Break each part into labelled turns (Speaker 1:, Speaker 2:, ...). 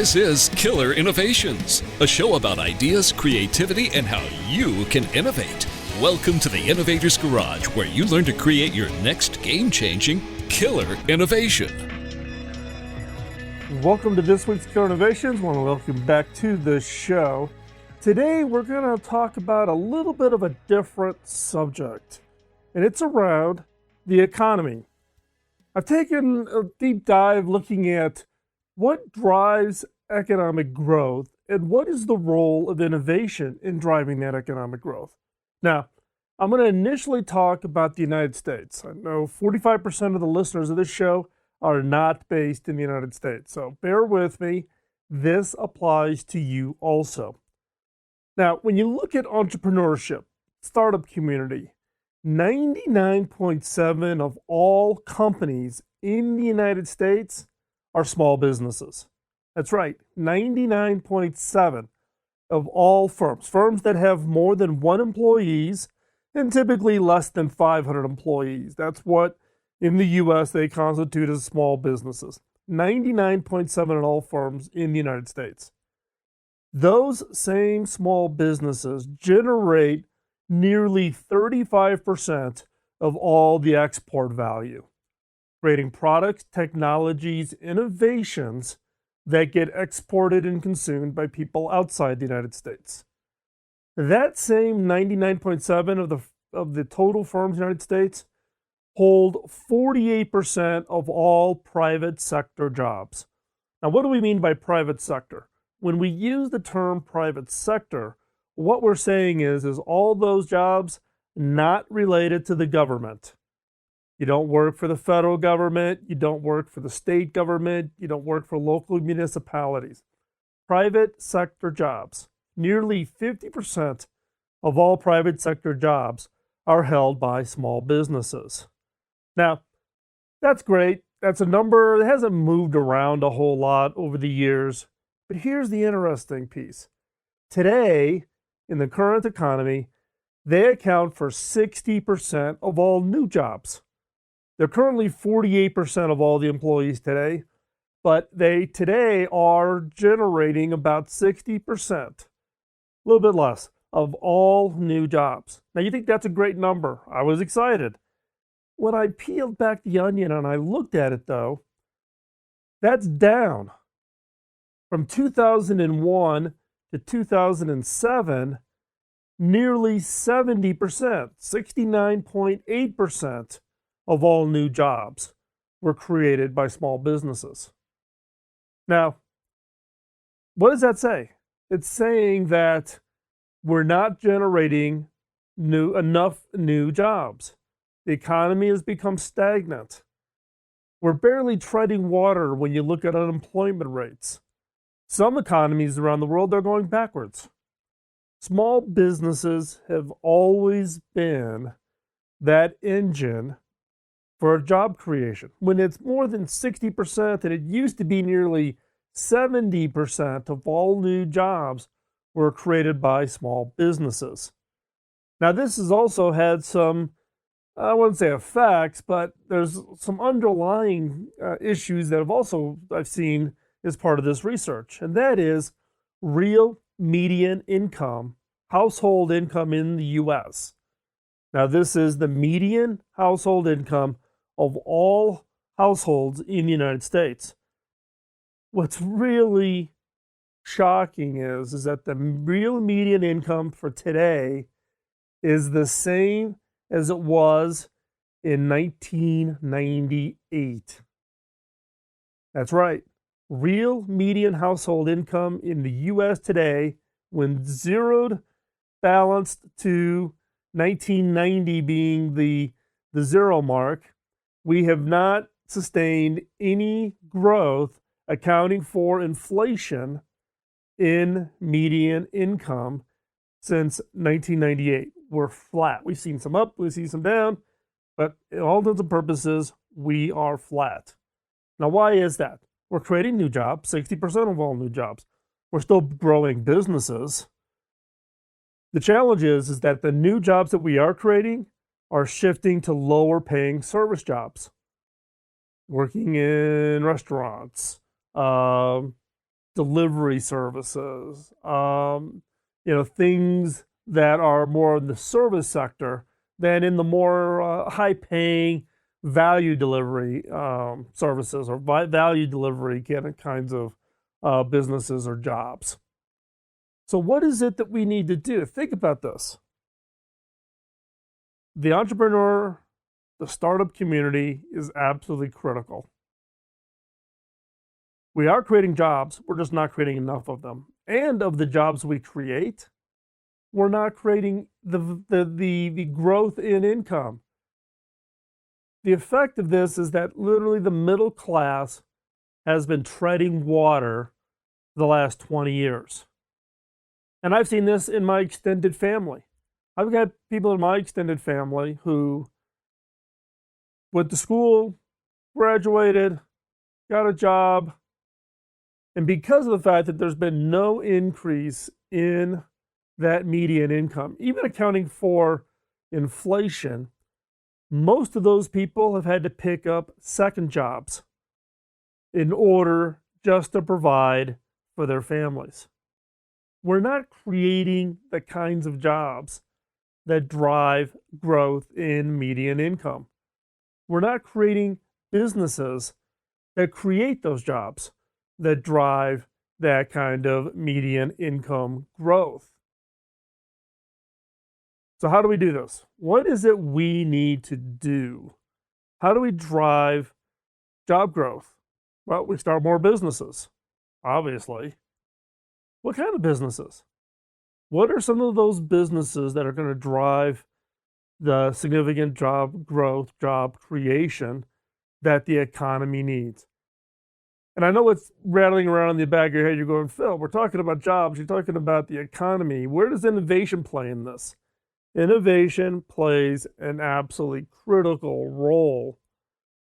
Speaker 1: This is Killer Innovations, a show about ideas, creativity, and how you can innovate. Welcome to the Innovator's Garage, where you learn to create your next game-changing killer innovation.
Speaker 2: Welcome to this week's Killer Innovations. I want to welcome you back to the show. Today we're going to talk about a little bit of a different subject, and it's around the economy. I've taken a deep dive looking at what drives economic growth and what is the role of innovation in driving that economic growth. Now, I'm going to initially talk about the United States. I know 45% of the listeners of this show are not based in the United States, so bear with me. This applies to you also. Now, when you look at entrepreneurship, startup community, 99.7% of all companies in the United States are small businesses. That's right, 99.7% of all firms that have more than one employees and typically less than 500 employees. That's what in the U.S. they constitute as small businesses. 99.7% of all firms in the United States. Those same small businesses generate nearly 35% of all the export value, creating products, technologies, innovations that get exported and consumed by people outside the United States. That same 99.7% of the total firms in the United States hold 48% of all private sector jobs. Now, what do we mean by private sector? When we use the term private sector, what we're saying is all those jobs not related to the government. You don't work for the federal government, you don't work for the state government, you don't work for local municipalities. Private sector jobs. Nearly 50% of all private sector jobs are held by small businesses. Now, that's great. That's a number that hasn't moved around a whole lot over the years. But here's the interesting piece. Today, in the current economy, they account for 60% of all new jobs. They're currently 48% of all the employees today, but they today are generating about 60%, a little bit less, of all new jobs. Now, you think that's a great number. I was excited. When I peeled back the onion and I looked at it, though, that's down. From 2001 to 2007, nearly 70%, 69.8% of all new jobs were created by small businesses. Now, what does that say? It's saying that we're not generating enough new jobs. The economy has become stagnant. We're barely treading water when you look at unemployment rates. Some economies around the world are going backwards. Small businesses have always been that engine for job creation. When it's more than 60%, and it used to be nearly 70% of all new jobs were created by small businesses. Now, this has also had some, I wouldn't say effects, but there's some underlying issues that I've seen as part of this research, and that is real median income, household income in the U.S. Now, this is the median household income of all households in the United States. What's really shocking is that the real median income for today is the same as it was in 1998. That's right. Real median household income in the U.S. today, when zeroed, balanced to 1990 being the zero mark, we have not sustained any growth accounting for inflation in median income since 1998. We're flat. We've seen some up, we've seen some down, but in all intents and purposes, we are flat. Now, why is that? We're creating new jobs, 60% of all new jobs. We're still growing businesses. The challenge is that the new jobs that we are creating are shifting to lower paying service jobs. Working in restaurants, delivery services, things that are more in the service sector than in the more high-paying value delivery services or value delivery kinds of businesses or jobs. So what is it that we need to do? Think about this. The entrepreneur, the startup community is absolutely critical. We are creating jobs, we're just not creating enough of them. And of the jobs we create, we're not creating the growth in income. The effect of this is that literally the middle class has been treading water the last 20 years. And I've seen this in my extended family. I've got people in my extended family who went to school, graduated, got a job, and because of the fact that there's been no increase in that median income, even accounting for inflation, most of those people have had to pick up second jobs in order just to provide for their families. We're not creating the kinds of jobs that drive growth in median income. We're not creating businesses that create those jobs that drive that kind of median income growth. So how do we do this? What is it we need to do? How do we drive job growth? Well, we start more businesses, obviously. What kind of businesses? What are some of those businesses that are going to drive the significant job growth, job creation that the economy needs? And I know it's rattling around in the back of your head. You're going, Phil, we're talking about jobs. You're talking about the economy. Where does innovation play in this? Innovation plays an absolutely critical role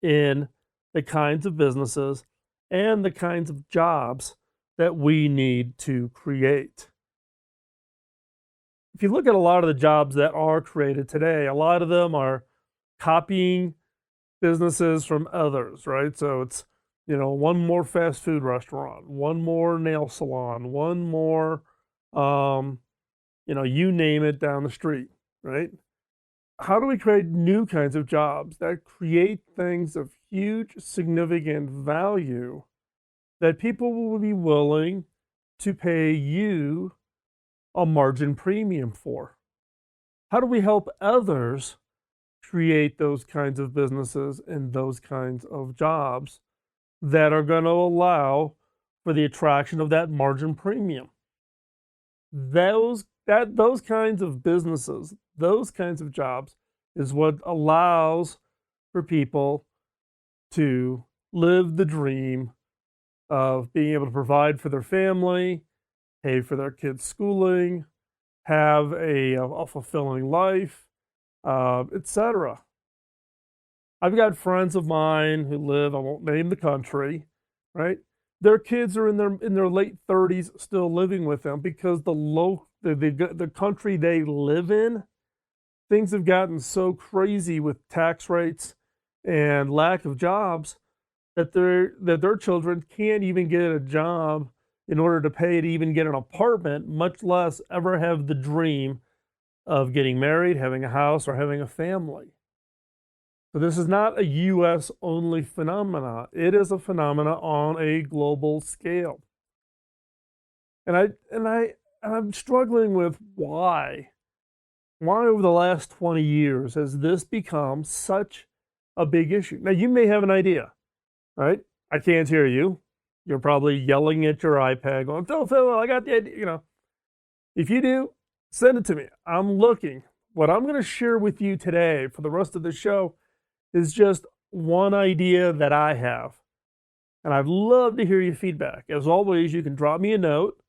Speaker 2: in the kinds of businesses and the kinds of jobs that we need to create. If you look at a lot of the jobs that are created today, a lot of them are copying businesses from others, right? So it's, one more fast food restaurant, one more nail salon, one more, you name it down the street, right? How do we create new kinds of jobs that create things of huge, significant value that people will be willing to pay you a margin premium for? How do we help others create those kinds of businesses and those kinds of jobs that are going to allow for the attraction of that margin premium? Those kinds of businesses, those kinds of jobs is what allows for people to live the dream of being able to provide for their family, pay for their kids' schooling, have a fulfilling life, etc. I've got friends of mine who live, I won't name the country, right? Their kids are in their late 30s still living with them because the country they live in, things have gotten so crazy with tax rates and lack of jobs that their children can't even get a job in order to pay to even get an apartment, much less ever have the dream of getting married, having a house, or having a family. So this is not a U.S. only phenomena. It is a phenomena on a global scale. And I'm struggling with why. Why over the last 20 years has this become such a big issue? Now you may have an idea, right? I can't hear you. You're probably yelling at your iPad going, Phil, I got the idea, If you do, send it to me. I'm looking. What I'm going to share with you today for the rest of the show is just one idea that I have. And I'd love to hear your feedback. As always, you can drop me a note.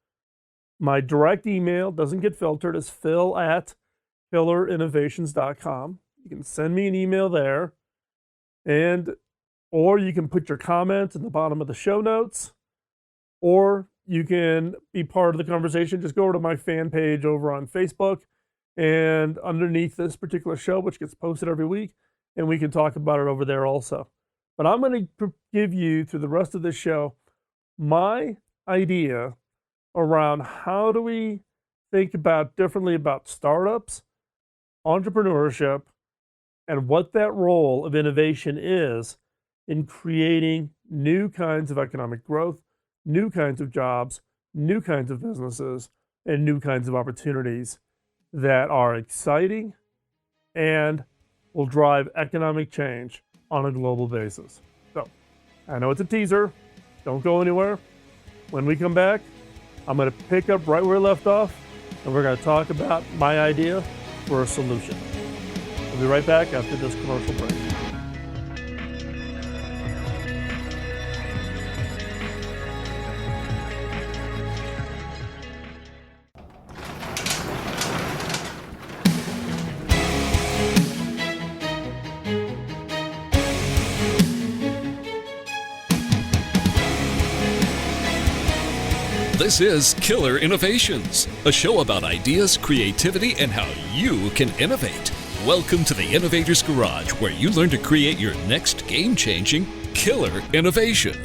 Speaker 2: My direct email doesn't get filtered. It's phil@pillerinnovations.com. You can send me an email there. Or you can put your comments in the bottom of the show notes. Or you can be part of the conversation. Just go over to my fan page over on Facebook. And underneath this particular show, which gets posted every week, and we can talk about it over there also. But I'm going to give you, through the rest of this show, my idea around how do we think about differently about startups, entrepreneurship, and what that role of innovation is in creating new kinds of economic growth, new kinds of jobs, new kinds of businesses, and new kinds of opportunities that are exciting and will drive economic change on a global basis. So, I know it's a teaser. Don't go anywhere. When we come back, I'm going to pick up right where we left off, and we're going to talk about my idea for a solution. We'll be right back after this commercial break.
Speaker 1: This is Killer Innovations, a show about ideas, creativity, and how you can innovate. Welcome to the Innovator's Garage, where you learn to create your next game-changing killer innovation.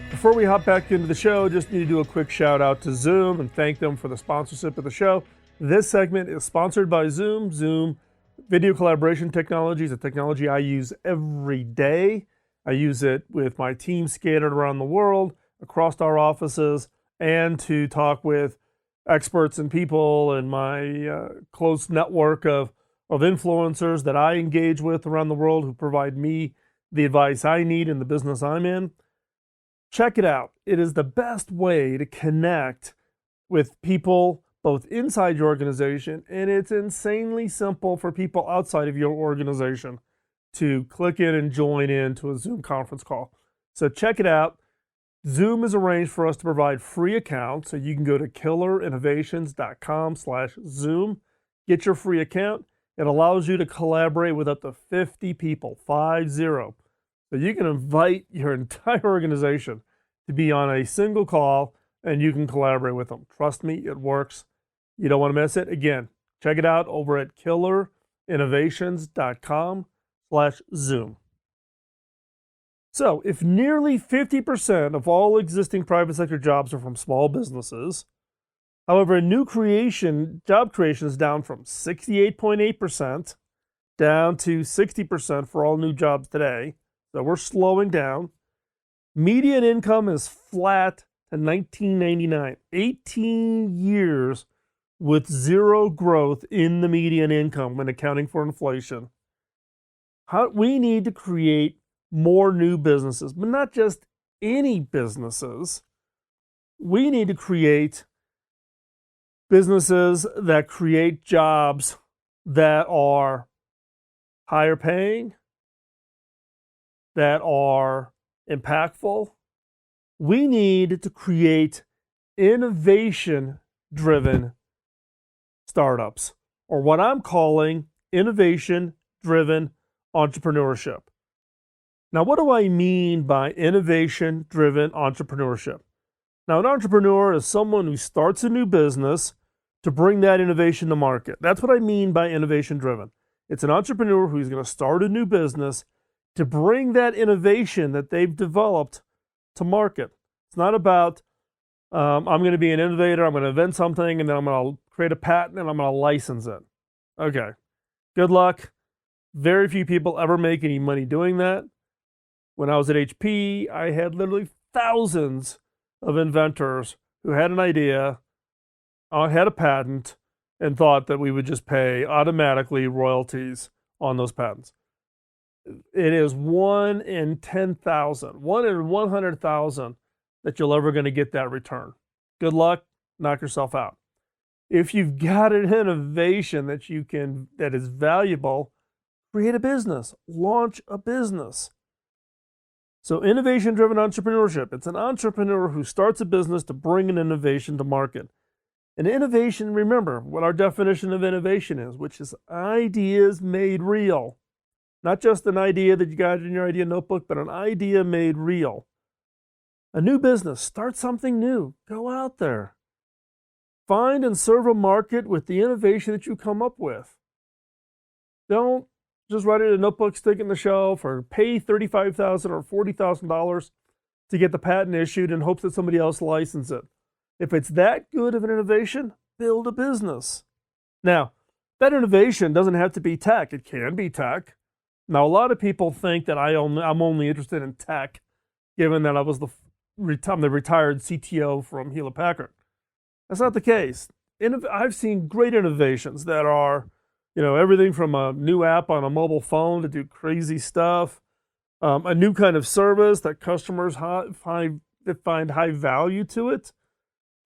Speaker 2: Before we hop back into the show, just need to do a quick shout out to Zoom and thank them for the sponsorship of the show. This segment is sponsored by Zoom. Zoom video collaboration technology is a technology I use every day. I use it with my team scattered around the world, across our offices, and to talk with experts and people in my close network of influencers that I engage with around the world who provide me the advice I need in the business I'm in. Check it out. It is the best way to connect with people both inside your organization, and it's insanely simple for people outside of your organization to click in and join in to a Zoom conference call. So check it out. Zoom has arranged for us to provide free accounts, so you can go to killerinnovations.com/Zoom, get your free account. It allows you to collaborate with up to 50 people, 50. So you can invite your entire organization to be on a single call, and you can collaborate with them. Trust me, it works. You don't want to miss it. Again, check it out over at killerinnovations.com/Zoom. So, if nearly 50% of all existing private sector jobs are from small businesses, however, job creation is down from 68.8% down to 60% for all new jobs today. So we're slowing down. Median income is flat to 1999. 18 years with zero growth in the median income when accounting for inflation. We need to create more new businesses, but not just any businesses. We need to create businesses that create jobs that are higher paying, that are impactful. We need to create innovation-driven startups, or what I'm calling innovation-driven entrepreneurship. Now, what do I mean by innovation-driven entrepreneurship? Now, an entrepreneur is someone who starts a new business to bring that innovation to market. That's what I mean by innovation-driven. It's an entrepreneur who's going to start a new business to bring that innovation that they've developed to market. It's not about, I'm going to be an innovator, I'm going to invent something, and then I'm going to create a patent and I'm going to license it. Okay, good luck. Very few people ever make any money doing that. When I was at HP, I had literally thousands of inventors who had an idea, had a patent, and thought that we would just pay automatically royalties on those patents. It is 1 in 10,000, 1 in 100,000 that you're ever going to get that return. Good luck, knock yourself out. If you've got an innovation that is valuable, create a business, launch a business. So innovation-driven entrepreneurship, it's an entrepreneur who starts a business to bring an innovation to market. And innovation, remember what our definition of innovation is, which is ideas made real. Not just an idea that you got in your idea notebook, but an idea made real. A new business, start something new, go out there. Find and serve a market with the innovation that you come up with. Don't just write it in a notebook, stick it in the shelf, or pay $35,000 or $40,000 to get the patent issued in hopes that somebody else licenses it. If it's that good of an innovation, build a business. Now, that innovation doesn't have to be tech. It can be tech. Now, a lot of people think that I'm only interested in tech, given that I was the retired CTO from Hewlett Packard. That's not the case. I've seen great innovations that are, everything from a new app on a mobile phone to do crazy stuff, a new kind of service that customers find high value to it.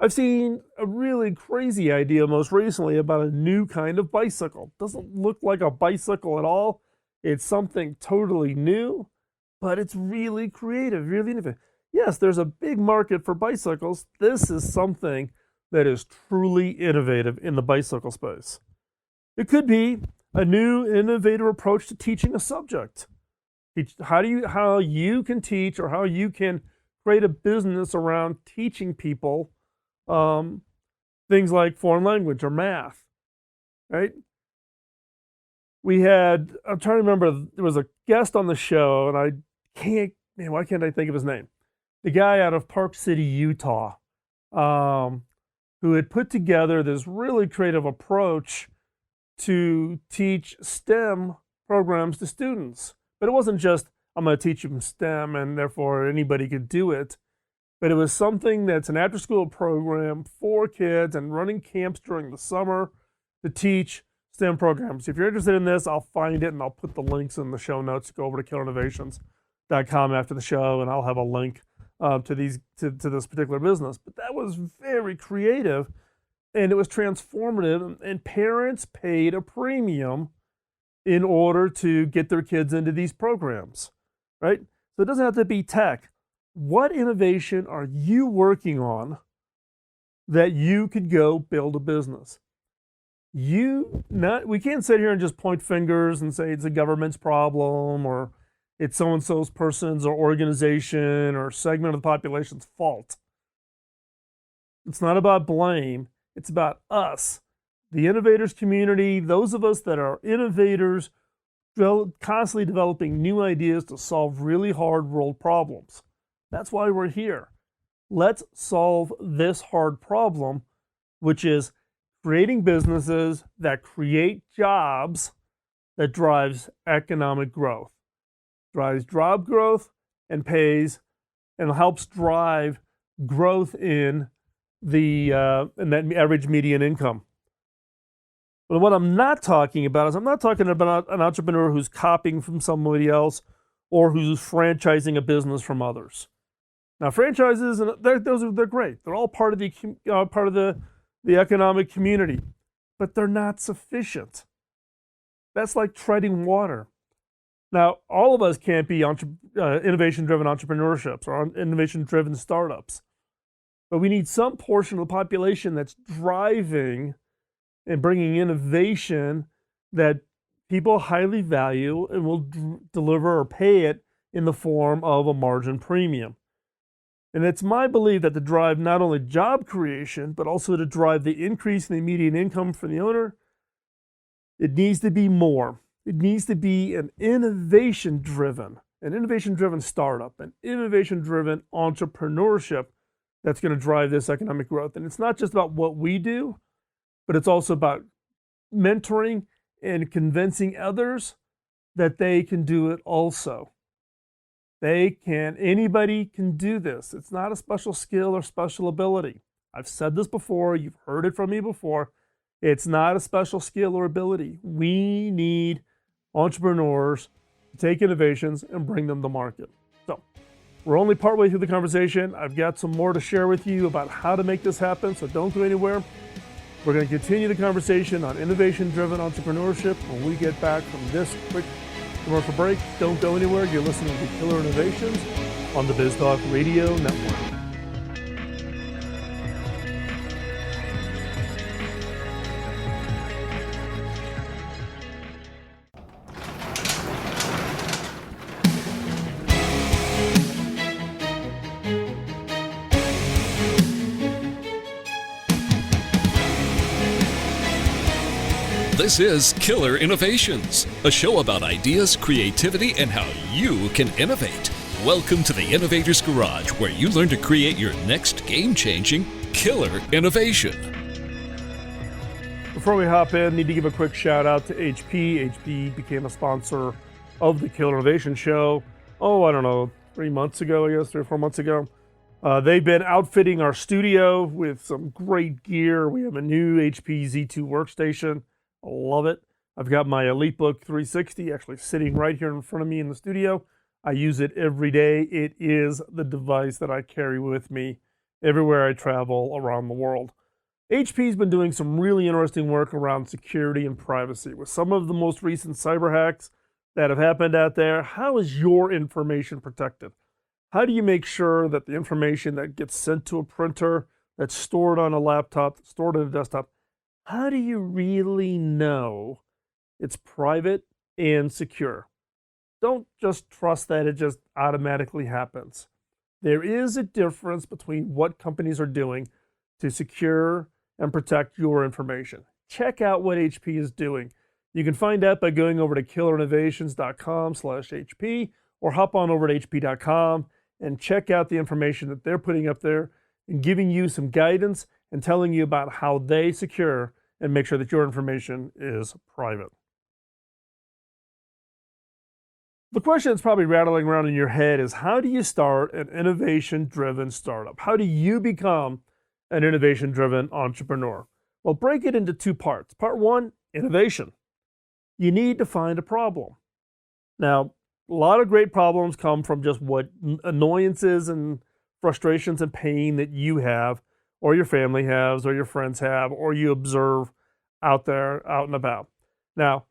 Speaker 2: I've seen a really crazy idea most recently about a new kind of bicycle. Doesn't look like a bicycle at all. It's something totally new, but it's really creative, really innovative. Yes, there's a big market for bicycles. This is something that is truly innovative in the bicycle space. It could be a new innovative approach to teaching a subject. How you can teach, or how you can create a business around teaching people things like foreign language or math, right? I'm trying to remember, there was a guest on the show, and why can't I think of his name? The guy out of Park City, Utah, who had put together this really creative approach to teach STEM programs to students. But it wasn't just, I'm going to teach them STEM and therefore anybody could do it. But it was something that's an after-school program for kids and running camps during the summer to teach STEM programs. If you're interested in this, I'll find it and I'll put the links in the show notes. Go over to killerinnovations.com after the show, and I'll have a link to this particular business. But that was very creative, and it was transformative, and parents paid a premium in order to get their kids into these programs, right? So it doesn't have to be tech. What innovation are you working on that you could go build a business? We can't sit here and just point fingers and say it's a government's problem, or it's so-and-so's person's or organization or segment of the population's fault. It's not about blame. It's about us, the innovators community, those of us that are innovators, constantly developing new ideas to solve really hard world problems. That's why we're here. Let's solve this hard problem, which is creating businesses that create jobs that drives economic growth, drives job growth, and pays and helps drive growth in that average median income. But what I'm not talking about is, I'm not talking about an entrepreneur who's copying from somebody else or who's franchising a business from others. Now, franchises, they're great. They're all part of the economic community, but they're not sufficient. That's like treading water. Now, all of us can't be innovation-driven entrepreneurships or innovation-driven startups, but we need some portion of the population that's driving and bringing innovation that people highly value and will deliver or pay it in the form of a margin premium. And it's my belief that to drive not only job creation, but also to drive the increase in the median income for the owner, it needs to be more. It needs to be an innovation-driven startup, an innovation-driven entrepreneurship that's going to drive this economic growth. And it's not just about what we do, but it's also about mentoring and convincing others that they can do it also. Anybody can do this. It's not a special skill or special ability. I've said this before, you've heard it from me before. It's not a special skill or ability. We need entrepreneurs to take innovations and bring them to market. So we're only partway through the conversation. I've got some more to share with you about how to make this happen, so don't go anywhere. We're going to continue the conversation on innovation-driven entrepreneurship when we get back from this quick commercial break. Don't go anywhere. You're listening to Killer Innovations on the BizTalk Radio Network.
Speaker 1: This is Killer Innovations, a show about ideas, creativity, and how you can innovate. Welcome to the Innovator's Garage, where you learn to create your next game-changing killer innovation.
Speaker 2: Before we hop in, need to give a quick shout out to HP. HP became a sponsor of the Killer Innovation Show. I don't know, 3 months ago, I guess, 3 or 4 months ago. They've been outfitting our studio with some great gear. We have a new HP Z2 workstation. I love it. I've got my EliteBook 360 actually sitting right here in front of me in the studio. I use it every day. It is the device that I carry with me everywhere I travel around the world. HP's been doing some really interesting work around security and privacy. With some of the most recent cyber hacks that have happened out there, how is your information protected? How do you make sure that the information that gets sent to a printer, that's stored on a laptop, that's stored on a desktop, how do you really know it's private and secure? Don't just trust that it just automatically happens. There is a difference between what companies are doing to secure and protect your information. Check out what HP is doing. You can find out by going over to killerinnovations.com/HP or hop on over to hp.com and check out the information that they're putting up there and giving you some guidance and telling you about how they secure and make sure that your information is private. The question that's probably rattling around in your head is, how do you start an innovation-driven startup? How do you become an innovation-driven entrepreneur? Well, break it into 2 parts. Part 1, innovation. You need to find a problem. Now, a lot of great problems come from just what annoyances and frustrations and pain that you have, or your family has, or your friends have, or you observe out there, out and about. Now,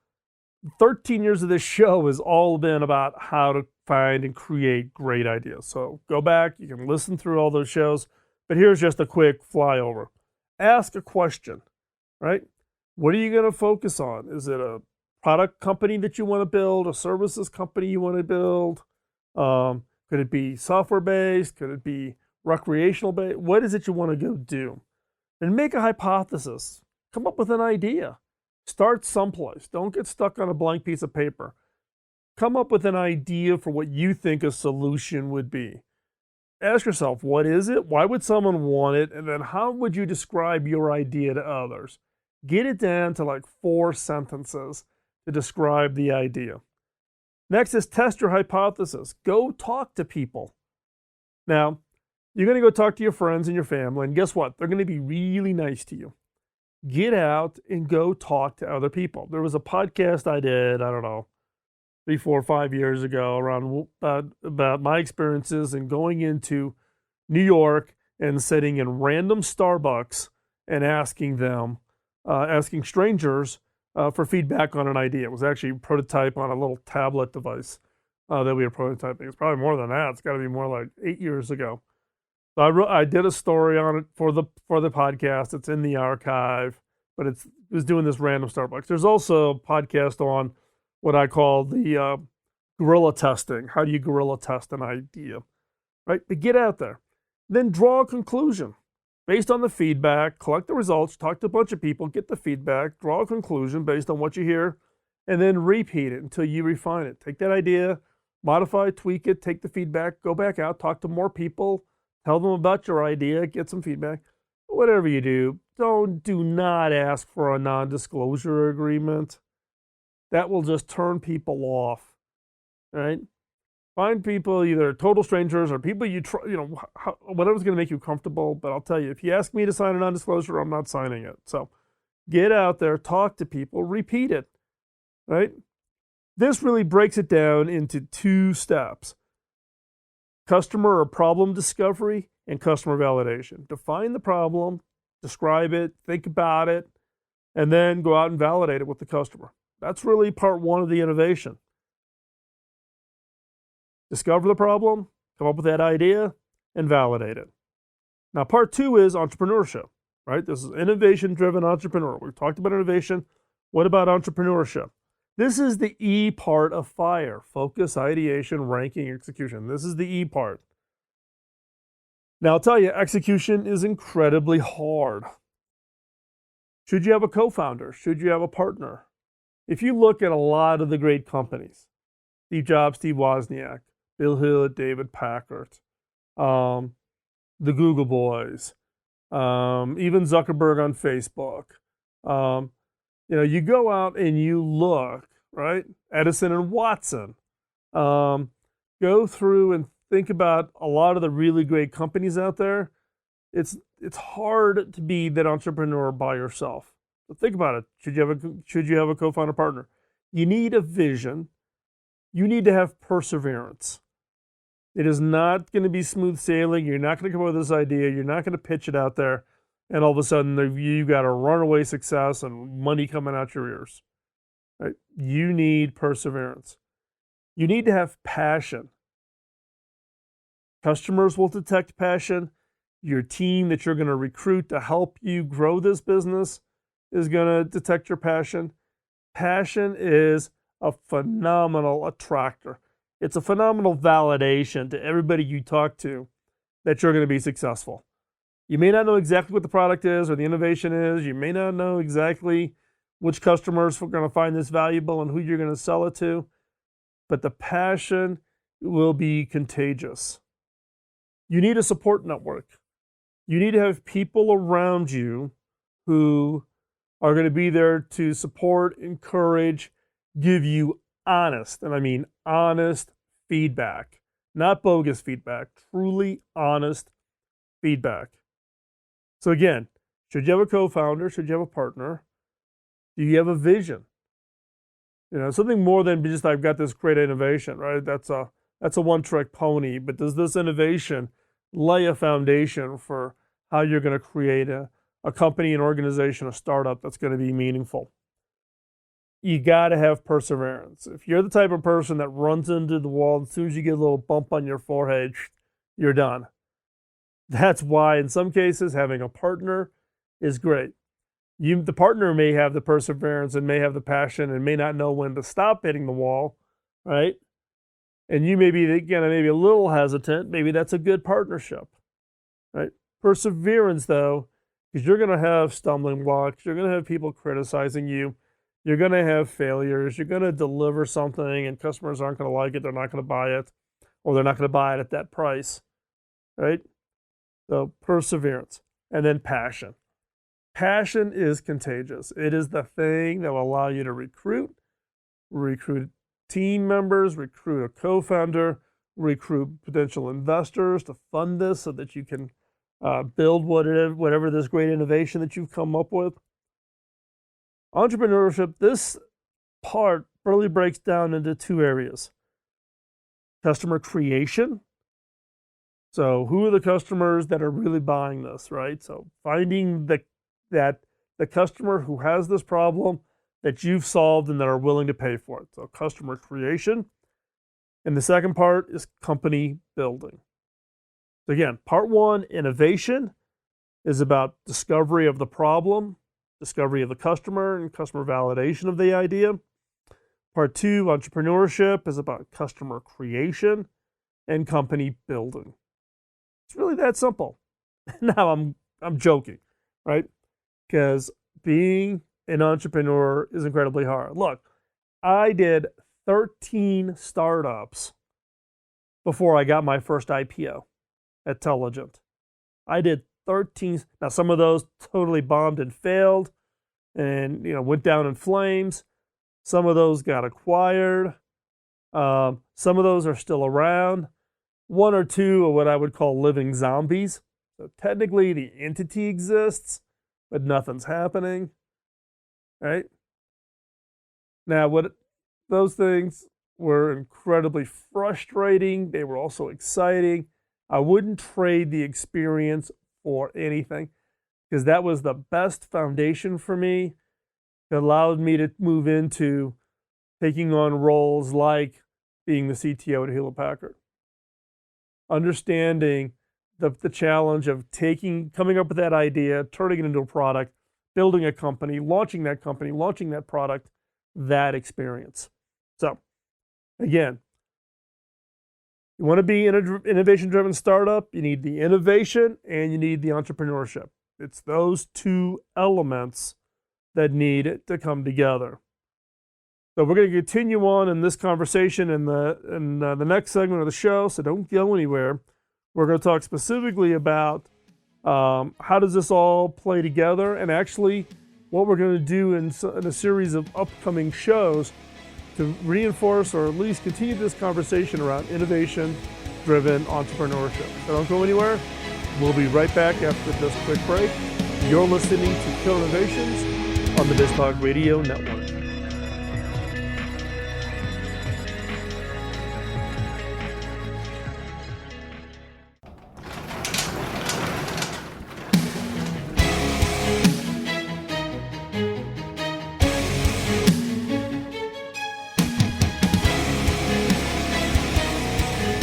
Speaker 2: 13 years of this show has all been about how to find and create great ideas. So go back, you can listen through all those shows. But here's just a quick flyover. Ask a question, right? What are you going to focus on? Is it a product company that you want to build, a services company you want to build? Could it be software-based? Could it be recreational-based? What is it you want to go do? And make a hypothesis. Come up with an idea. Start someplace. Don't get stuck on a blank piece of paper. Come up with an idea for what you think a solution would be. Ask yourself, what is it? Why would someone want it? And then how would you describe your idea to others? Get it down to like 4 sentences to describe the idea. Next is test your hypothesis. Go talk to people. Now, you're going to go talk to your friends and your family, and guess what? They're going to be really nice to you. Get out and go talk to other people. There was a podcast I did, I don't know, 3, 4, 5 years ago around about my experiences in going into New York and sitting in random Starbucks and asking strangers for feedback on an idea. It was actually a prototype on a little tablet device that we were prototyping. It's probably more than that. It's got to be more like 8 years ago. So I did a story on it for the podcast. It's in the archive, but it was doing this random Starbucks. There's also a podcast on what I call the guerrilla testing. How do you guerrilla test an idea, right? But get out there. Then draw a conclusion. Based on the feedback, collect the results, talk to a bunch of people, get the feedback, draw a conclusion based on what you hear, and then repeat it until you refine it. Take that idea, modify, tweak it, take the feedback, go back out, talk to more people, tell them about your idea, get some feedback. Whatever you do, do not ask for a non-disclosure agreement. That will just turn people off, right? Find people, either total strangers or people you try, whatever's going to make you comfortable. But I'll tell you, if you ask me to sign a non-disclosure, I'm not signing it. So get out there, talk to people, repeat it, right? This really breaks it down into 2 steps: customer or problem discovery and customer validation. Define the problem, describe it, think about it, and then go out and validate it with the customer. That's really part 1 of the innovation. Discover the problem, come up with that idea, and validate it. Now, part 2 is entrepreneurship, right? This is innovation-driven entrepreneur. We've talked about innovation. What about entrepreneurship? This is the E part of FIRE: focus, ideation, ranking, execution. This is the E part. Now, I'll tell you, execution is incredibly hard. Should you have a co-founder? Should you have a partner? If you look at a lot of the great companies, Steve Jobs, Steve Wozniak, Bill Hill at David Packard, the Google boys, even Zuckerberg on Facebook. You go out and you look, right? Edison and Watson. Go through and think about a lot of the really great companies out there. It's hard to be that entrepreneur by yourself. So think about it. Should you have a co-founder partner? You need a vision. You need to have perseverance. It is not going to be smooth sailing. You're not going to come up with this idea. You're not going to pitch it out there, and all of a sudden you got a runaway success and money coming out your ears. Right? You need perseverance. You need to have passion. Customers will detect passion. Your team that you're going to recruit to help you grow this business is going to detect your passion. Passion is a phenomenal attractor. It's a phenomenal validation to everybody you talk to that you're going to be successful. You may not know exactly what the product is or the innovation is. You may not know exactly which customers are going to find this valuable and who you're going to sell it to, but the passion will be contagious. You need a support network. You need to have people around you who are going to be there to support, encourage, give you honest, and I mean honest feedback, not bogus feedback, truly honest feedback. So again, should you have a co-founder? Should you have a partner? Do you have a vision? Something more than just I've got this great innovation, right? That's a one-trick pony. But does this innovation lay a foundation for how you're going to create a company, an organization, a startup that's going to be meaningful? You got to have perseverance. If you're the type of person that runs into the wall, as soon as you get a little bump on your forehead, you're done. That's why, in some cases, having a partner is great. The partner may have the perseverance and may have the passion and may not know when to stop hitting the wall, right? And you may be, maybe a little hesitant. Maybe that's a good partnership, right? Perseverance, though, because you're going to have stumbling blocks. You're going to have people criticizing you. You're going to have failures. You're going to deliver something and customers aren't going to like it. They're not going to buy it, or they're not going to buy it at that price, right? So perseverance, and then passion. Passion is contagious. It is the thing that will allow you to recruit team members, recruit a co-founder, recruit potential investors to fund this so that you can build whatever this great innovation that you've come up with. Entrepreneurship, this part really breaks down into two areas. Customer creation. So who are the customers that are really buying this, right? So finding that the customer who has this problem that you've solved and that are willing to pay for it. So customer creation. And the second part is company building. So again, part one, innovation, is about discovery of the problem, discovery of the customer, and customer validation of the idea. Part two, entrepreneurship, is about customer creation and company building. It's really that simple. Now I'm joking, right? Because being an entrepreneur is incredibly hard. Look, I did 13 startups before I got my first IPO at Telligent. I did 13. Now, some of those totally bombed and failed and went down in flames. Some of those got acquired. Some of those are still around. One or two are what I would call living zombies. So technically the entity exists, but nothing's happening, right? Now, those things were incredibly frustrating. They were also exciting. I wouldn't trade the experience for anything because that was the best foundation for me. It allowed me to move into taking on roles like being the CTO at Hewlett Packard. Understanding the challenge of coming up with that idea, turning it into a product, building a company, launching that product, that experience. So, again, you want to be in an innovation-driven startup, you need the innovation and you need the entrepreneurship. It's those two elements that need to come together. So we're going to continue on in this conversation in the next segment of the show, so don't go anywhere. We're going to talk specifically about how does this all play together, and actually what we're going to do in a series of upcoming shows to reinforce or at least continue this conversation around innovation-driven entrepreneurship. So don't go anywhere. We'll be right back after this quick break. You're listening to Killer Innovations on the BizTalk Radio Network.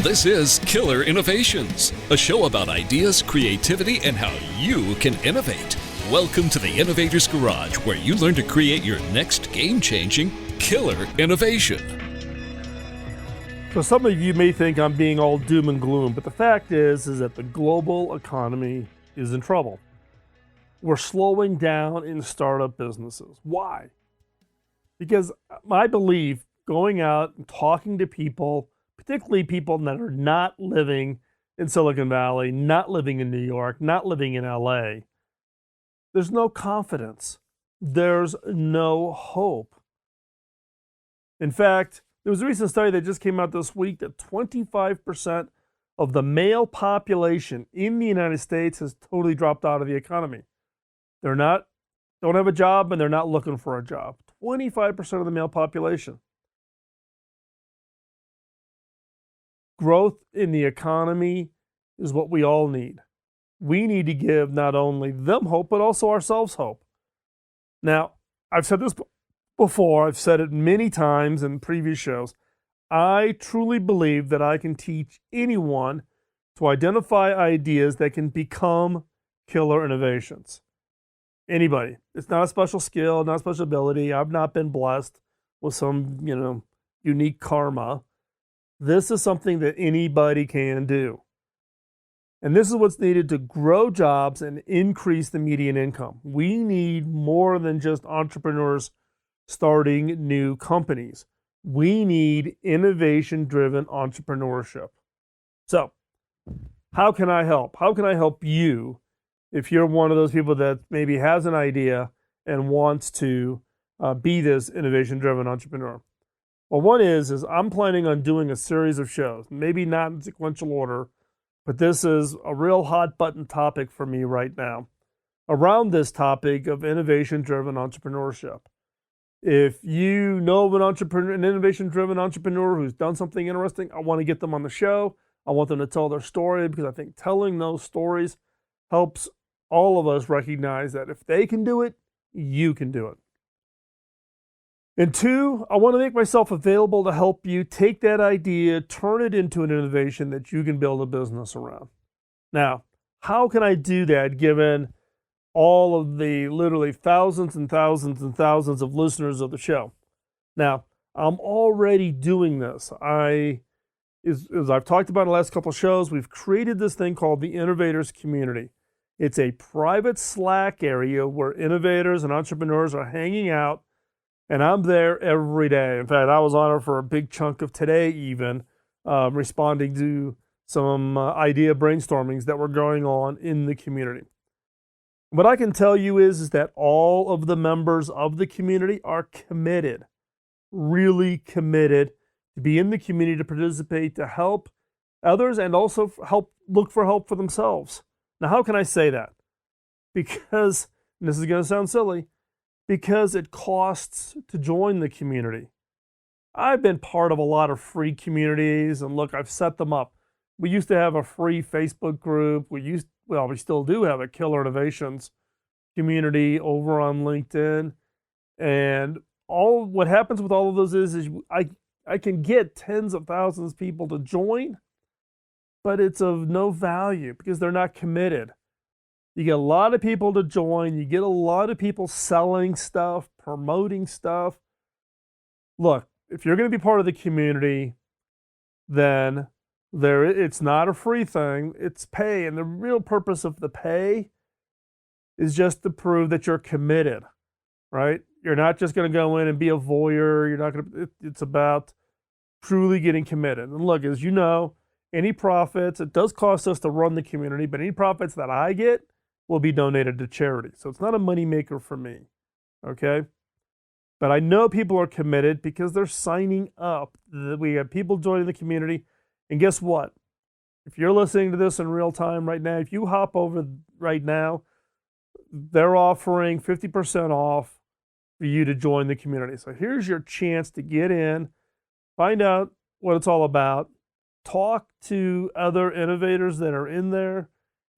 Speaker 1: This is Killer Innovations, a show about ideas, creativity, and how you can innovate. Welcome to the Innovator's Garage, where you learn to create your next game-changing killer innovation.
Speaker 2: So some of you may think I'm being all doom and gloom, but the fact is that the global economy is in trouble. We're slowing down in startup businesses. Why? Because I believe going out and talking to people, particularly people that are not living in Silicon Valley, not living in New York, not living in LA, there's no confidence. There's no hope. In fact, there was a recent study that just came out this week that 25% of the male population in the United States has totally dropped out of the economy. Don't have a job, and they're not looking for a job. 25% of the male population. Growth in the economy is what we all need. We need to give not only them hope, but also ourselves hope. Now, I've said this before, I've said it many times in previous shows. I truly believe that I can teach anyone to identify ideas that can become killer innovations. Anybody. It's not a special skill, not a special ability. I've not been blessed with some, unique karma. This is something that anybody can do. And this is what's needed to grow jobs and increase the median income. We need more than just entrepreneurs starting new companies. We need innovation-driven entrepreneurship. So, how can I help? How can I help you if you're one of those people that maybe has an idea and wants to be this innovation-driven entrepreneur? Well, one is I'm planning on doing a series of shows, maybe not in sequential order, but this is a real hot button topic for me right now, around this topic of innovation-driven entrepreneurship. If you know of an innovation-driven entrepreneur who's done something interesting, I want to get them on the show. I want them to tell their story, because I think telling those stories helps all of us recognize that if they can do it, you can do it. And two, I want to make myself available to help you take that idea, turn it into an innovation that you can build a business around. Now, how can I do that given all of the literally thousands and thousands and thousands of listeners of the show? Now, I'm already doing this. As I've talked about in the last couple of shows, we've created this thing called the Innovators Community. It's a private Slack area where innovators and entrepreneurs are hanging out. And I'm there every day. In fact, I was on it for a big chunk of today even, responding to some idea brainstormings that were going on in the community. What I can tell you is that all of the members of the community are committed, really committed to be in the community, to participate, to help others, and also look for help for themselves. Now, how can I say that? Because, and this is going to sound silly, because it costs to join the community. I've been part of a lot of free communities, and look, I've set them up. We used to have a free Facebook group. We still do have a Killer Innovations community over on LinkedIn. And what happens with all of those is I can get tens of thousands of people to join, but it's of no value because they're not committed. You get a lot of people to join. You get a lot of people selling stuff, promoting stuff. Look, if you're going to be part of the community, then it's not a free thing. It's pay. And the real purpose of the pay is just to prove that you're committed, right? You're not just going to go in and be a voyeur. You're not going to, it's about truly getting committed. And look, as you know, any profits, it does cost us to run the community, but any profits that I get will be donated to charity. So it's not a moneymaker for me, okay? But I know people are committed because they're signing up. We have people joining the community. And guess what? If you're listening to this in real time right now, if you hop over right now, they're offering 50% off for you to join the community. So here's your chance to get in, find out what it's all about, talk to other innovators that are in there,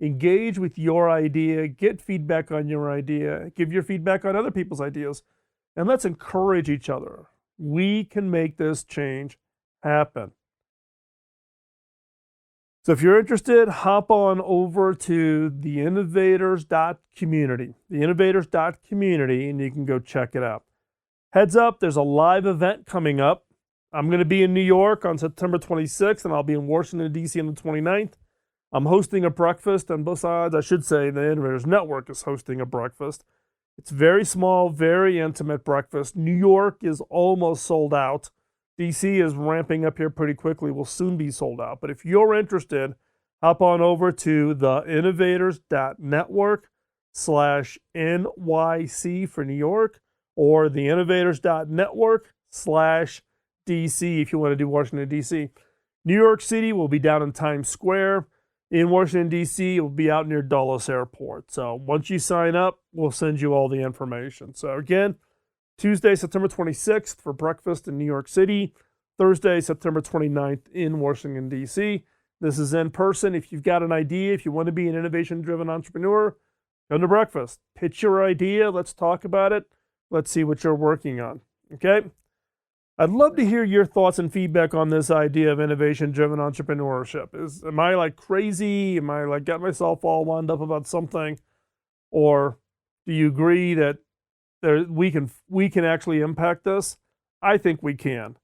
Speaker 2: engage with your idea, get feedback on your idea, give your feedback on other people's ideas, and let's encourage each other. We can make this change happen. So if you're interested, hop on over to theinnovators.community, theinnovators.community, and you can go check it out. Heads up, there's a live event coming up. I'm going to be in New York on September 26th, and I'll be in Washington, D.C. on the 29th. I'm hosting a breakfast on both sides. I should say the Innovators Network is hosting a breakfast. It's very small, very intimate breakfast. New York is almost sold out. DC is ramping up here pretty quickly, will soon be sold out. But if you're interested, hop on over to theinnovators.network/NYC for New York, or theinnovators.network/DC if you want to do Washington, D.C. New York City will be down in Times Square. In Washington, D.C., it will be out near Dulles Airport. So once you sign up, we'll send you all the information. So again, Tuesday, September 26th for breakfast in New York City. Thursday, September 29th in Washington, D.C. This is in person. If you've got an idea, if you want to be an innovation-driven entrepreneur, come to breakfast. Pitch your idea. Let's talk about it. Let's see what you're working on. Okay? I'd love to hear your thoughts and feedback on this idea of innovation-driven entrepreneurship. Am I like crazy? Am I like got myself all wound up about something? Or do you agree that we can actually impact this? I think we can.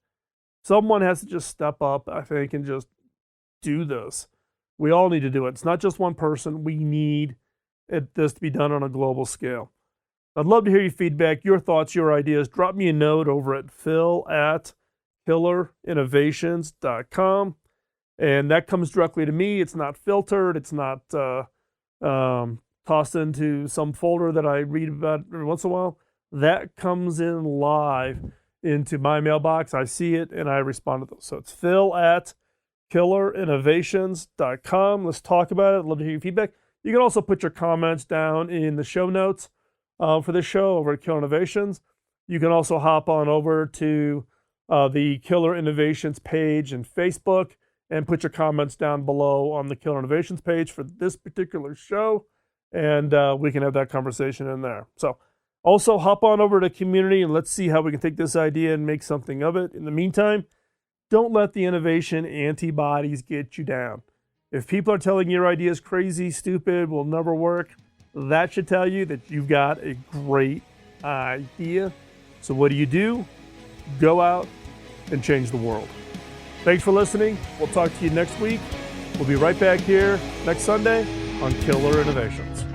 Speaker 2: Someone has to just step up, I think, and just do this. We all need to do it. It's not just one person. We need this to be done on a global scale. I'd love to hear your feedback, your thoughts, your ideas. Drop me a note over at phil@killerinnovations.com. And that comes directly to me. It's not filtered. It's not tossed into some folder that I read about every once in a while. That comes in live into my mailbox. I see it and I respond to those. So it's phil@killerinnovations.com. Let's talk about it. I'd love to hear your feedback. You can also put your comments down in the show notes for this show over at Killer Innovations. You can also hop on over to the Killer Innovations page in Facebook and put your comments down below on the Killer Innovations page for this particular show, and we can have that conversation in there. So also hop on over to community and let's see how we can take this idea and make something of it. In the meantime, don't let the innovation antibodies get you down. If people are telling your idea is crazy, stupid, will never work, that should tell you that you've got a great idea. So what do? Go out and change the world. Thanks for listening. We'll talk to you next week. We'll be right back here next Sunday on Killer Innovations.